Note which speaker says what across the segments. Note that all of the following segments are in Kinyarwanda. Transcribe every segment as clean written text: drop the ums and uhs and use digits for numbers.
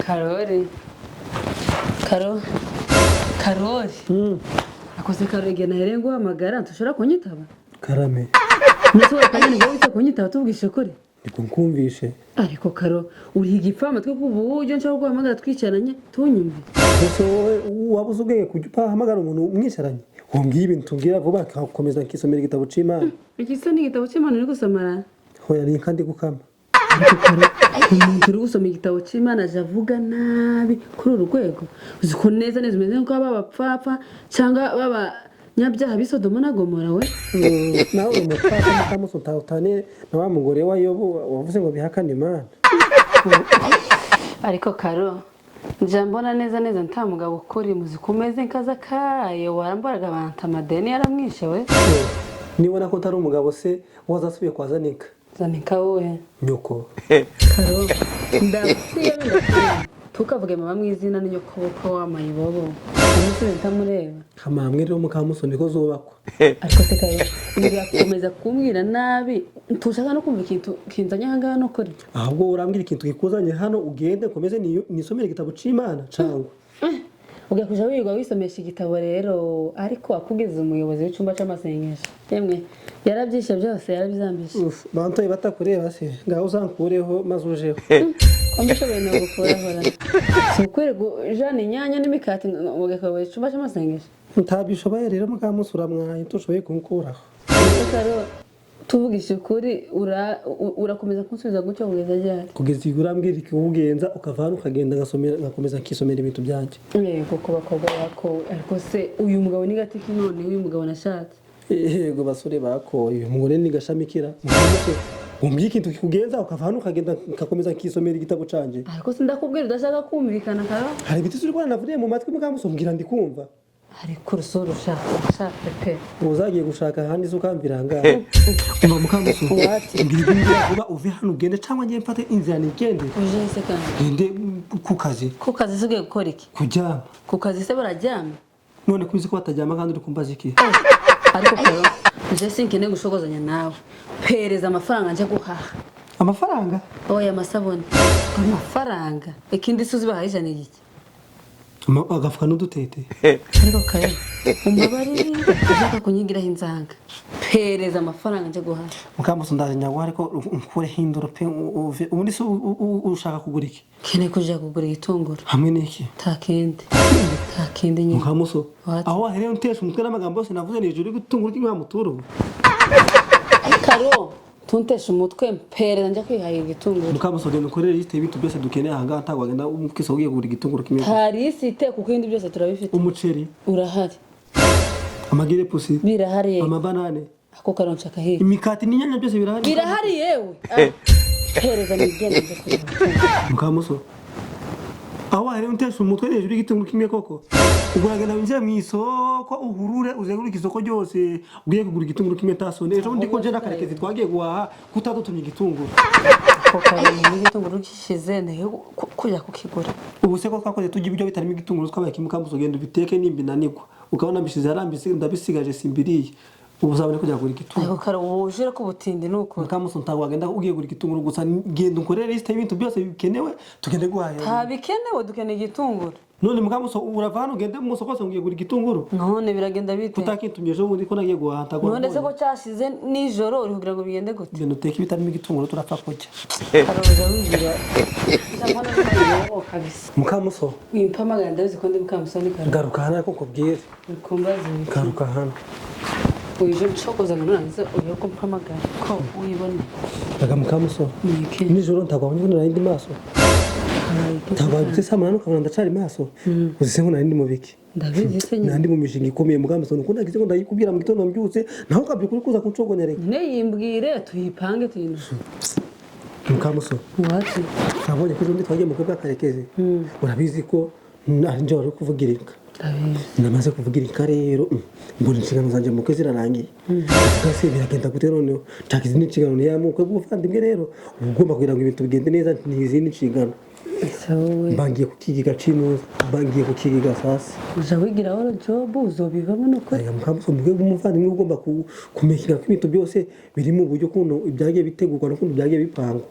Speaker 1: Karoli. Karoli. Akoze Karoli gena herengo amagara tushora kunyitaba.
Speaker 2: Karame.
Speaker 1: Nitwe kanyene ngo wite kunyitaba tuvugishe kuri.
Speaker 2: Ndiko nkumvishe.
Speaker 1: Ariko Karo uri igipfa amatwe kuburyo nshaka guhamagara twicaranye tunyumve.
Speaker 2: Ese wabuze ubwenge kujya upahamagara umuntu umwicaranye. Wombwiye ibintu tubwira vuba akakomeza nkisomera igitabo c'Imana.
Speaker 1: Ikisa ni igitabo c'Imana uri gusomara.
Speaker 2: Hoya ni kandi gukama.
Speaker 1: Ariko Karo umuntu uri gusoma igitabo c'Imana avuga nabi kuri uru rwego. Uziko neza neza umeze nko abapfapfa cyangwa baba nyabyaha bisodomo na Gomora we.
Speaker 2: Nawe umupfapfa Mukamusoni utahutane na wa mugore wa Yobu wavuze ngo bihakane Imana.
Speaker 1: Ariko Karo njambona neza neza nta mugabo ukuri muzikomeze nkaza kaye warambaraga abantu amadeni yaramwishe we.
Speaker 2: Nibona ko utari umugabo se wazasubiye kwa Zanika.
Speaker 1: Zanika wowe
Speaker 2: nyoko.
Speaker 1: Karo ndasiye tukavuge mama mwizina nyoko ko wamayibobo umusore ntamureba
Speaker 2: Kamamwe rero Mukamusoni ko zubakwa.
Speaker 1: Ariko se kaye irakomeza kumbwira nabi tushaka no kumva ikintu kinzanya hanga no kuri.
Speaker 2: Ahubwo urambwira ikintu gikuzanye hano ugende komeze nisomere igitabo c'Imana cyangwa
Speaker 1: ugiye kuja wiga wisomesha igitabo rero ariko akugeze umuyobozi w'icumba c'amasengesho yemwe yarabyishe byose yarabizambishe.
Speaker 2: Bantoye batakureba se ngaho uzankureho mazujeho.
Speaker 1: Kwambisha bene gukora hora sukwere jane nyanya n'imikati mugekawe icumba c'amasengesho
Speaker 2: ntabishoboye rero Mukamusoni uramwaye tushoboye kunkuraho.
Speaker 1: Karo tuvugishe kuri urakomeza kunsubiza gucyo kugeza ryari
Speaker 2: kugeza urambwira ikibugenza ukavana ukagenda ngakomeza nkisomera ibintu byanje.
Speaker 1: Kuko bakobwa bako ariko se uyu mugabo ni gatiki none uyu mugabo nashatse.
Speaker 2: Yego basore bako uyu mugore ni gashamikira. Umbye ikintu kikugenza ukavana ukagenda ngakomeza nkisomera igitabo canje.
Speaker 1: Ariko sindakubwira udashaka kumvikana Karo.
Speaker 2: Hari ibiti turi kwana navuriye mu matwi Mukamusoni mbwira ndikumva.
Speaker 1: Ariko rusoro ushaka pe
Speaker 2: uzagiye gushaka handi zukamvira ngaho. Umva Mukamusoni mbwira vuba uve hano ugende cyangwa ngiye mfate inzira nigende.
Speaker 1: Uje se kandi
Speaker 2: Ngende ku kazi
Speaker 1: sugiye gukora iki
Speaker 2: kujyama
Speaker 1: ku kazi se bararyama
Speaker 2: none kubizi ko batajyama kandi uri kumbaza iki.
Speaker 1: Ariko Karo nje sinkene gushogozanya nawe pereza amafaranga nje guhaha.
Speaker 2: Amafaranga
Speaker 1: Oya amasabone amafaranga ikindi suzi bahayijana iki
Speaker 2: agafuka n'udutete.
Speaker 1: Ariko Karo umbabarire ushaka kunyigiraho inzanga pereza amafaranga nje guhaha.
Speaker 2: Mukamusoni ndazanya ariko ukure hindura pe ubundi se ushaka kugura iki
Speaker 1: kene kuja kugura igitunguru
Speaker 2: hamwe n'iki
Speaker 1: takindi nyine.
Speaker 2: Mukamusoni aho wahereye untesha umutwe n'amagambo yose navuze n'ijuru igitunguru kimwe muturo.
Speaker 1: Karo tuntesha umutwe pereza nje kwihahira igitunguru.
Speaker 2: Mukamusoni nukorera liste y'ibintu byose dukeneye aha ngaha ntagwagenda umukisa ugiye kugura igitunguru kimwe.
Speaker 1: Hari isite kuko ibindi byose turabifite.
Speaker 2: Umuceri
Speaker 1: urahari
Speaker 2: amagire pusi
Speaker 1: birahari
Speaker 2: amabanane
Speaker 1: ako Karo nshaka hiye
Speaker 2: imikati n'inyanya byose
Speaker 1: birahari yewe pereza nigende nje kwihahira.
Speaker 2: Mukamusoni aho wahereye untesha umutwe n'ijuru igitunguru kimwe koko uguragenda winjira mu isoko uhurure uzenguruka isoko ryose ugiye kugura igitunguru kimwe tasone ejo ndiko nje nakarekezi twagiye guhaha kutadutumye igitunguru.
Speaker 1: Koko ni igitunguru gishize ne kuja kukigura
Speaker 2: ubu se ko twakoze tujya ibyo bitarimo igitunguru twabaye Mukamusoni ugenda ubiteke nimbi nanigwa ukabona bishize yarambise ndabisigaje simbiriye ubu zabone kujya kugura igitunguru.
Speaker 1: Ariko Karo ubujira ko butindi nuko
Speaker 2: Mukamusoni ntagwagenda ugiye kugura igitunguru gusa genda ukorere liste y'ibintu byose bikenewe tugende guhaha.
Speaker 1: Tabikenewe dukeneye igitunguru
Speaker 2: none Mukamusoni uravana ugende mu soko ngiye kugura igitunguru
Speaker 1: none biragenda bite
Speaker 2: utakintumye ejo bundi ko nagiye guhaha ntagwa.
Speaker 1: none se ko cyashize nijoro uri kugira ngo bigende gute
Speaker 2: genda uteke bitarimo igitunguru turapfa kujya.
Speaker 1: Karoja wigira cyangwa no kabisa.
Speaker 2: Mukamusoni
Speaker 1: wimpamagara ndabizi ko ndi Mukamusoni Karo
Speaker 2: garuka hano ko kubwire
Speaker 1: ukumbaza
Speaker 2: garuka hano
Speaker 1: uje nshokoza nonanze uyo ko mpamagara ko wibone
Speaker 2: daga Mukamusoni nijoro ntagwabonye ko narindi maso ntagwabitse samana ukabona ndacari maso uzise ngo narindi mu biki
Speaker 1: ndabizi se nyine
Speaker 2: nandi mu mishinga ikomeye Mukamusoni uko nagize ngo ndayikubwira mu gitondo mbyutse naho kabye kuri kuza kuncogonyereka
Speaker 1: ne yimbwire tuyipange tuyino.
Speaker 2: Mukamusoni
Speaker 1: wati
Speaker 2: nabonye ko ndi twagiye mu kubwa karekezi urabizi ko nje wari kuvugirika namaze kuvugirika rero mbona inshingano zanje mu kwezi zirarangiye kasi biragenda gute none takizi n'inshingano yamukwe bw'uvandimwe rero ugomba kugira ngo ibintu bigende neza n'izindi nshingano
Speaker 1: sawe
Speaker 2: mbangiye kukigiga cinuza mbangiye kukigiga sasa
Speaker 1: uja wigira woro job uzobivamo nuko
Speaker 2: aya mukamuso mbwe umuvandimwe ugomba kumekera ko ibintu byose biri mu buryo kuno ibyagiye bitegurwa no kuno byagiye bipangwa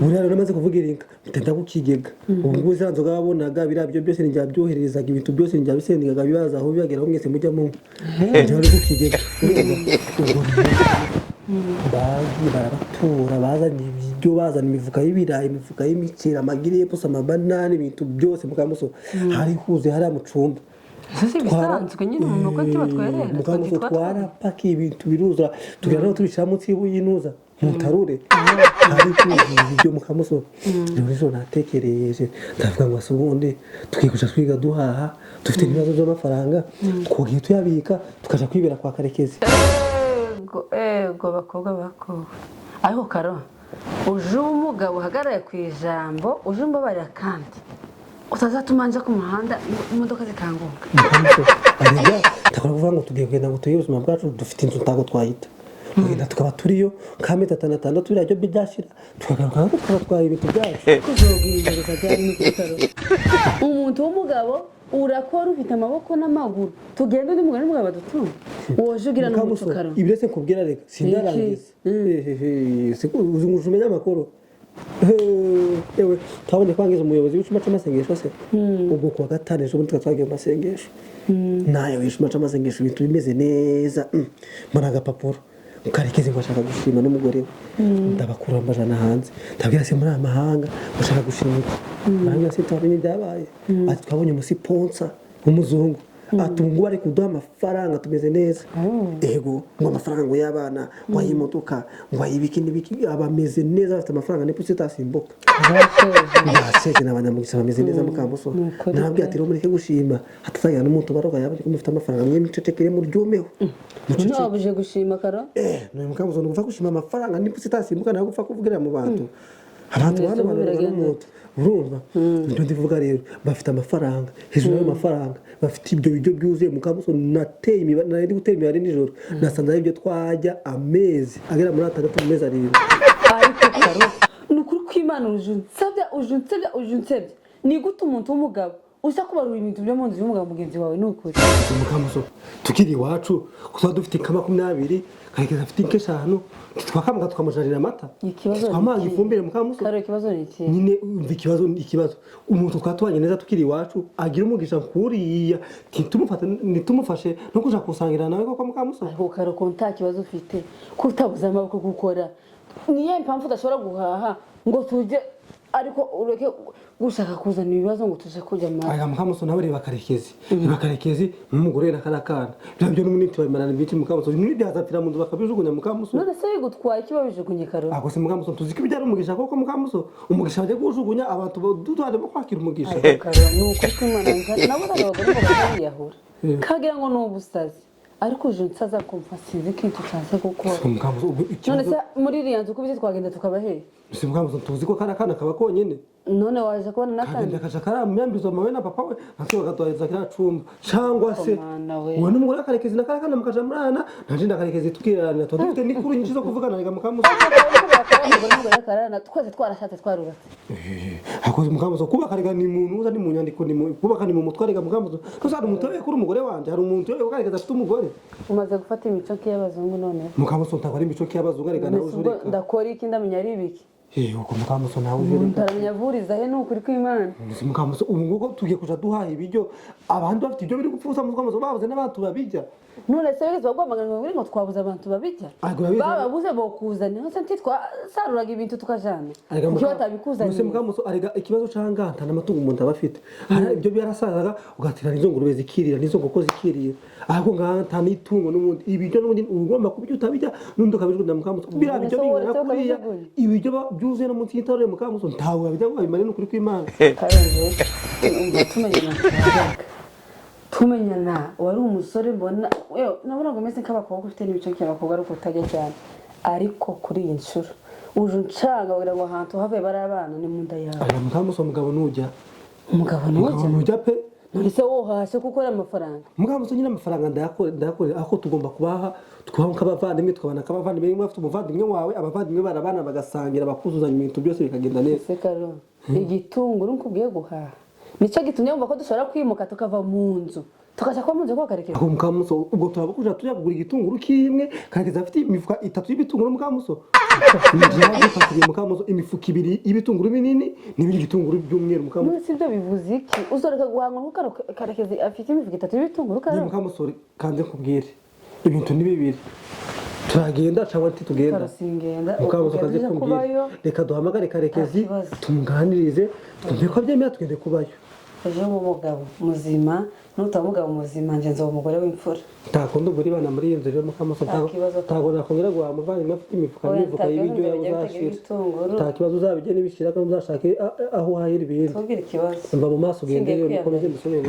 Speaker 2: buriya rero maze kuvuga irinka bitenda kukigega ubwo za nzoga babonaga birabyo byose ninjya byoherezaga ibintu byose ninjya bisendaga bibaza aho bibageraho mwese mujya mu njya ari kukigega bagi barabatura bazanye ibyo bazana imifuka y'ibirayi imifuka y'imiceri amagiri y'epfo amabanani ibintu byose mukamuso hari huze hari amucumba
Speaker 1: sisi bisanzwe nyine mu nuko tuba twerera
Speaker 2: mukamuso twarapaki ibintu biruza tugera no tubishira munsi y'inuza mutarure hari kuzi ibyo mukamuso rero natekereje ndavuga ngo asubundi twikuja twiga duhaha dufite ibibazo by'amafaranga twogiye tuyabika tukaja kwibera kwa Karekezi
Speaker 1: ego bakobwa bako ariko Karo uje umugabo uhagaraye ku ijambo uje umbabarira kandi utazatuma nja ku muhanda imodoka zikanguka
Speaker 2: arega takora kuvuga ngo tugiye kugenda ngo tuye ubuzima bwacu dufite inzu ntago twayita tugenda tukaba turiyo kameta tanatandatu birajyo bidashira tukagaruka tukaba twaye ibintu byacu
Speaker 1: kuzobwiriza byari no kutaro umuntu w'umugabo urakora ufite amaboko n'amaguru tugende undi mugabo n'umugabo badutunga woje ugira n'umutukaro
Speaker 2: ibirese kubwira reka sindarangiza uzi umenya amakuru ewe twabonye kwangiza umuyobozi w'icuma c'amasengesho se ubwo kuwa gatanu ejo bundi twagiye mu masengesho nayo w'icuma c'amasengesho ibintu bimeze neza mbona agapapuro Karekezi ngo ashaka gushima n'umugore we ndabakura amajana hanze ndabwira se muri amahanga gushaka gushimira nange se twamenye byabaye ati twabonye umusiponsa w'umuzungu atungu bari kuduha amafaranga tumeze neza ego ngo amafaranga ngo y'abana ngo y'imodoka ngo y'ibiki n'ibiki abameze neza bafite amafaranga nepo sitasimbuka baseze n'abanyamugisha bameze neza mukambuso nabwiye ati mureke gushima hatazajya n'umuntu baroga yabanje ko mufite amafaranga mwe nicecekere mu ryumeho
Speaker 1: ntabuje gushima Karo
Speaker 2: no mukambuso no gupfa gushima amafaranga nepo sitasimbuka naho gupfa kuvugira mu bantu abantu baragira n'umuntu urumva ibyo ndivuga rero bafite amafaranga hejuru y'ayo mafaranga bafite ibyo biryo byuzuye mukamuso nateye imibare nari gutera imibare nijoro nasanze ari ibyo twajya amezi agera muri 6 mu mezi 7
Speaker 1: ariko Karo nukuri kw'Imana ujunsebya ni gute umuntu w'umugabo uza kubarura ibintu byo mu nzu y'umugabo mugenzi wawe nukuri
Speaker 2: mukamuso tukiri iwacu kuba dufite nka 20 Karekezi afite inke 5 twakamuga tukamujarira amata twamanga ifumbire mukamuso
Speaker 1: Karo ikibazo ni iki
Speaker 2: nyine umva ikibazo umuntu twatubanye neza tukiri iwacu agira umugisha nkuriya nitumufashe no kuja kusangira nawe koko mukamuso
Speaker 1: ariko Karo ko nta kibazo ufite kutabuza amaboko gukora niye impamvu udashobora guhaha ngo tuje ariko ureke gushaka kuzana ibibazo ngo tuje kujya mu
Speaker 2: aya mukamuso nawe reba Karekezi n'umugore n'akanakana byo n'umuniti babimarana ibiti mukamuso n'ibindi byazapfira mu nzu bakabijugunya mukamuso
Speaker 1: none se bigutwaye kibabijugunye Karo
Speaker 2: ako se mukamuso tuziko bijyara umugisha koko mukamuso umugisha baje kujugunya abantu dutwaje mu kwakira umugisha
Speaker 1: Karo nuko kw'Imana nabo abagore ngo baziyahura kagira ngo n'ubusazi ariko uje nsaza kumva sinzi kintu cyaze gukora none se muri iriya nzu kubise twagenda tukabahe
Speaker 2: ese mukamuso tuzi ko kana kaba konyene
Speaker 1: none waje kubona nakandi
Speaker 2: akaja karamyambizo mawe na papa we natwe bagatwariza kira cumba cyangwa se we n'umugore Karekezi nakana mukaja murana nanje ndakarekezi tukirana tudufite n'ikuru nyinshi zo kuvugana rega mukamuso
Speaker 1: twese twarashatse twarubatse
Speaker 2: hakoze mukamuso kubaka rega ni muntu uza ni mu nyandiko ni kubaka ni mu mutware rega mukamuso tusari umutobe kuri umugore wanje hari umuntu yo Karekezi afite umugore
Speaker 1: umaze gufata imico y'abazungu none
Speaker 2: mukamuso ntakora imico y'abazungu rega nawe ujureka
Speaker 1: ndakora iki ndamenya ari ibiki
Speaker 2: uko mukamuso nawe ujureka
Speaker 1: ntaramyavuriza he n'ukuri kw'Imana
Speaker 2: mukamuso ubu tugiye kuja duhaha ibiryo abantu bafite ibyo biri gupfuza mukamuso babuze n'abantu babijya
Speaker 1: none se wese bagombaga ngo twabuze abantu babijya babuze bokuzana hose ntitwasaruraga ibintu tukajana ibyo batabikuzaniye
Speaker 2: nose mukamuso arega ikibazo canganta n'amatungo umuntu abafite ibyo byarasazaga ugatirana izo ngurube zikirira n'izo ngoko zikirira ahubwo nganta n'itungo n'ubundi ibiryo n'ubundi ugomba kubijya utabijya n'undi ukabijugunya mukamuso bira ibyo bingana kuriya ibiryo byuzuye no munsi y'itaro mukamuso ntawe babijya ngo babimare n'ukuri kw'Imana
Speaker 1: tumenyana wari umusore mbona nabona ngo meze nk'abakobwa ufite n'imico y'abakobwa ariko utajya cyane ariko kuri iyi nshuro uje uncanga wagira ngo ahantu have bari abana ni mu nda yawe
Speaker 2: aya mukamuso umugabo nujya
Speaker 1: umugabo nujya
Speaker 2: pe
Speaker 1: nonese wohashe kuko ari amafaranga
Speaker 2: Mukamusoni nyine amafaranga ndayakorera aho tugomba kubaha tukabaho nk'abavandimwe tukabana nk'abavandimwe niba ufite umuvandimwe wawe abavandimwe barabana bagasangira bakuzuzanya ibintu byose bikagenda neza
Speaker 1: ese Karoli igitunguru nkubwiye guhaha nicyo gitumye wumva ko dushobora kwimuka tukava mu nzu tukaja kwa munzu kwa Karekezi
Speaker 2: aho Mukamusoni ubwo turabakuja tujya kugura igitunguru kimwe Karekezi afite imifuka 3 y'ibitunguru Mukamusoni Ndiyaje pakiriye Mukamusoni imifuka 2 y'ibitunguru binini n'ibindi bitunguru by'umweru Mukamusoni
Speaker 1: muri sibyo bivuze iki uzoreka guhanga nko Karekezi afite imifuka 3 y'ibitunguru Karoli
Speaker 2: Mukamusoni kandi nkubwire ibintu ni bibiri turagenda cyangwa tugenda
Speaker 1: karasingenda
Speaker 2: Mukamusoni kaze kumbwira reka duhamagare Karekezi tumuganirize twumve ko byemera tugende kubayo
Speaker 1: ejo mu mugabo muzima n'utaba umugabo muzima nje nzo umugore w'imfura
Speaker 2: takunda uguri bana muri iyo nzu rero Mukamusoni tagona kongera guha amuvandimwe afite imifuka y'ibiryo uzashira nta kibazo uzabije n'ibishira kandi uzashake aho uhahira ibintu
Speaker 1: tubwire ikibazo
Speaker 2: mva mu maso ugende rero mukomeze musubire